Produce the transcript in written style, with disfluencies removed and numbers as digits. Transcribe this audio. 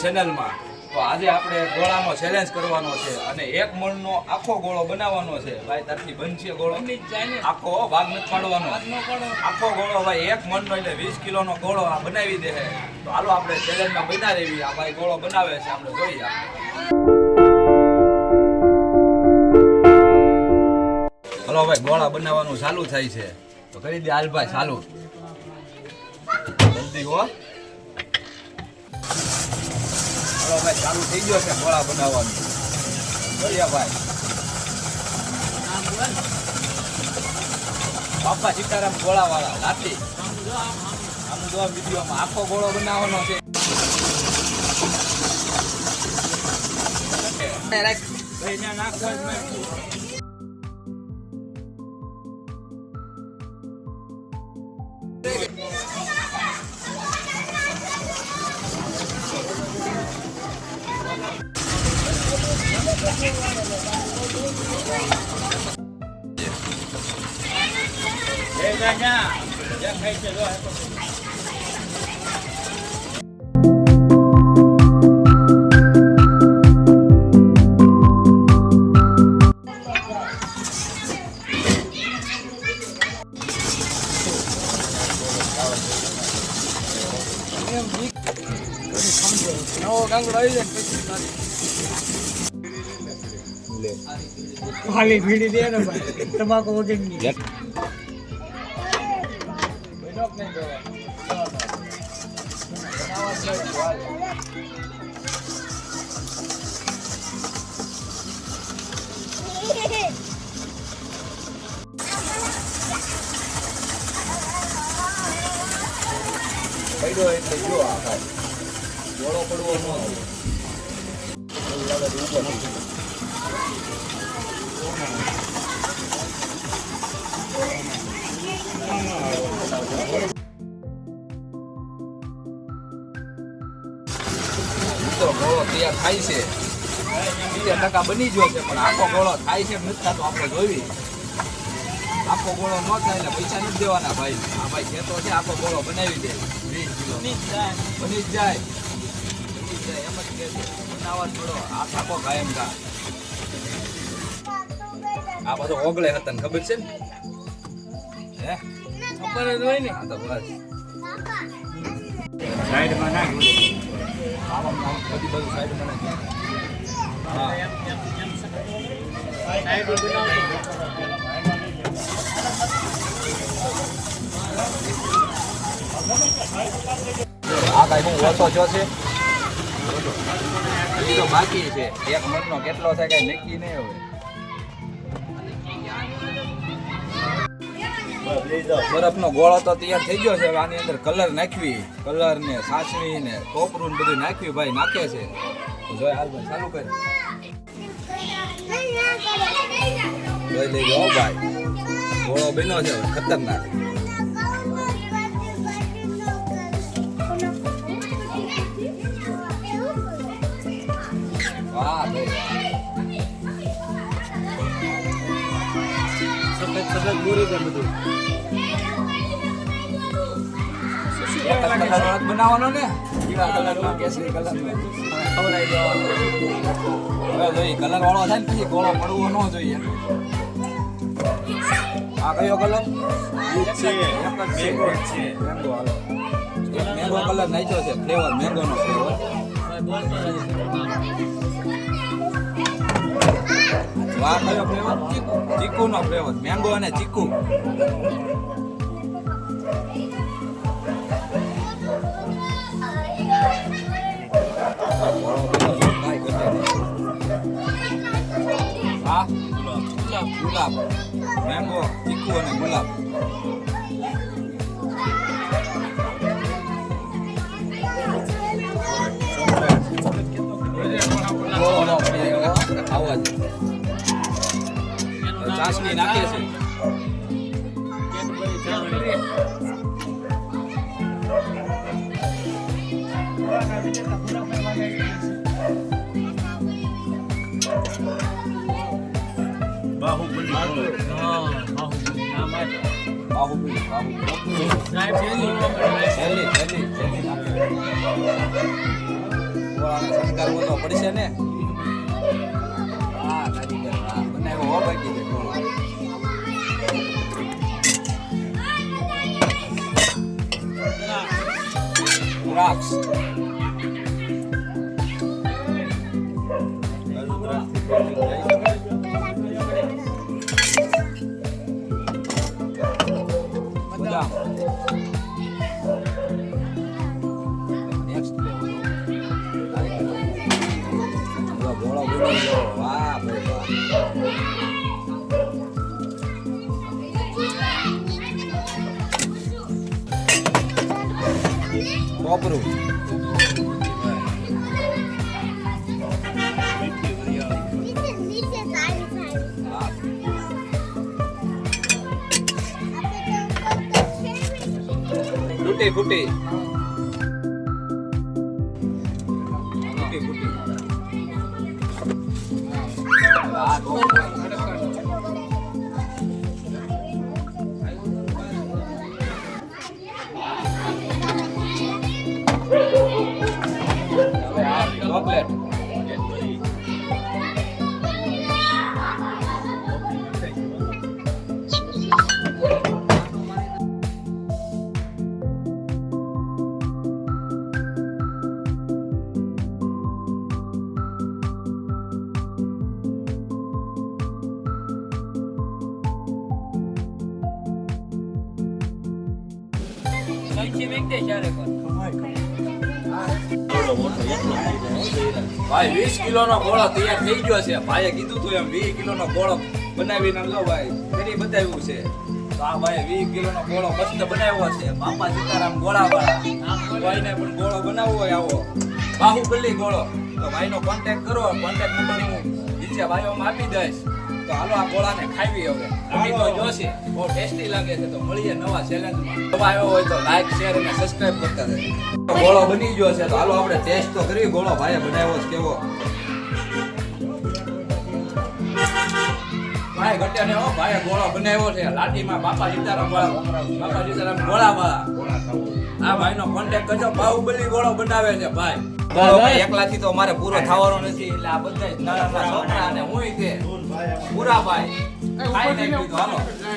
ચેનલમાં. તો આજે આપણે ગોળાનો ચેલેન્જ કરવાનો છે અને 1 મણનો આખો ગોળો બનાવવાનો છે. ભાઈ તારથી બનશે ગોળો આખો ભાગ નથી પાડવાનો, આખો ગોળો ભાઈ 1 મણનો એટલે 20 કિલોનો ગોળો આ બનાવી દે. તો હાલો આપણે ચેલેન્જમાં બના રહેવી. આ ભાઈ ગોળો બનાવે છે, આપણે જોઈએ. હલો ભાઈ, ગોળા બનાવવાનું ચાલુ થાય છે તો કરી દે હાલ ભાઈ ચાલુ. જલ્દી હો. હલો ભાઈ, ચાલુ થઈ ગયો છે ગોળા બનાવવાનું. જોઈએ ભાઈ. બાપા સીતારામ ગોળા વાળા લાતી આમ જો વિડીયોમાં આખો ગોળો બનાવવાનો છે. ખાલી ભીડી દે ને ભાઈ, તમાકુ વગરની. પડ્યો એટલે જો આ ભાઈ ગોળો પડવો ન ગોળો તૈયાર થાય છે. 70% બની ગયો છે, પણ આખો ગોળો થાય છે નથી થતો આપણે જોઈ. આખો ગોળો ન થાય એટલે પૈસા નથી દેવાના ભાઈ. આ ભાઈ કહેતો છે આખો ગોળો બનાવી દે 20 કિલો બની જ જાય એમ જ કહે છે. બનાવવા થોડો આ આખો કાયમ કા આ બધો ઓગળે હતા ને ખબર છે ને? હે ખબર જ હોય ને. આ તો બસ સાઈડમાં નાખ. આમ બધી બધું સાઈડમાં નાખ. હા સાઈડ બનાવો. આ કાંઈ હું ઓછો જો છે હજી તો બાકી છે. 1 મણનો કેટલો થાય કઈ નક્કી નહીં હવે. બરફનો ગોળો તો તૈયાર થઈ ગયો છે. હવે આની અંદર કલર નાખવી, કલર ને સાસણી ને કોપરું ને બધું નાખવી. ભાઈ નાખે છે જોઈ હાલ ભાઈ ચાલુ કરી જોઈ લઈ જાઓ ભાઈ. ગોળો બન્યો છે ખતરનાક. વાહ ભાઈ સફેદ પૂરી કર બધું. કલર બનાવવાનો ને પીળા કલરનો કેસરી કલરનો ખવડાવી દેવાનો. હવે જોઈએ કલર વાળો થાય ને પછી ગોળો પડવો ન જોઈએ. આ કયો કલર? મેંગો કલર નાખ્યો છે. ફ્લેવર મેંગો નો ફ્લેવર. આ કયો ફ્લેવર? ચીકુ નો ફ્લેવર. મેંગો અને ચીકુ. ગુલાબ, મેંગો, ચીકુ અને ગુલાબ. ચાસણી નાખે છે. બાહુબલી. ગોળાને શણગારવો તો પડશે ને. હા કારીગર હા બનાવ્યો હો બાકી છે ગોળો. દ્રાક્ષ બદામ નેક્સ્ટ ગોળો બની ગયો. વાહ ભાઈ વાહ. કોપરું હા ફૂટી ફૂટી આ ચોકલેટ ભાઈ 20 કિલોનો ગોળો તૈયાર થઈ ગયો છે. ભાઈએ કીધું તું એમ 20 કિલોનો ગોળો બનાવીને લો ભાઈ કરી બતાવ્યું છે. તો આ ભાઈ 20 કિલોનો ગોળો મસ્ત બનાવ્યો છે. બાપા સીતારામ ગોળાવાળા ભાઈને પણ ગોળો બનાવવો હોય આવો બાહુબલી ગોળો તો ભાઈનો કોન્ટેક્ટ કરો. કોન્ટેક્ટ નંબર હું નીચે ભાઈઓમાં આપી દઈશ. તો હાલો આ ગોળાને ખાવી હવે. અમે તો જોશે બહુ ટેસ્ટી લાગે છે. તો મળીએ નવા ચેલેન્જમાં. જો આવ્યો હોય તો લાઈક શેર અને સબસ્ક્રાઇબ કરતા રહેજો. ગોળો બની ગયો છે તો હાલો આપણે ટેસ્ટ તો કરીએ. ગોળો ભાઈએ બનાવ્યો છે કેવો. ભાઈ ઘટ્યા ને હો ભાઈએ ગોળો બનાવ્યો છે લાઠીમાં બાપા સીતારામ ગોળાવાળા. આ ભાઈનો કોન્ટેક્ટ કરજો. બાહુબલી ગોળો બનાવે છે ભાઈ. એકલાથી તો અમારે પૂરો થવાનો નથી એટલે આ બધા નાના છોકરા અને હું તે પૂરા ભાઈ ખાઈ નાખ્યું. હાલો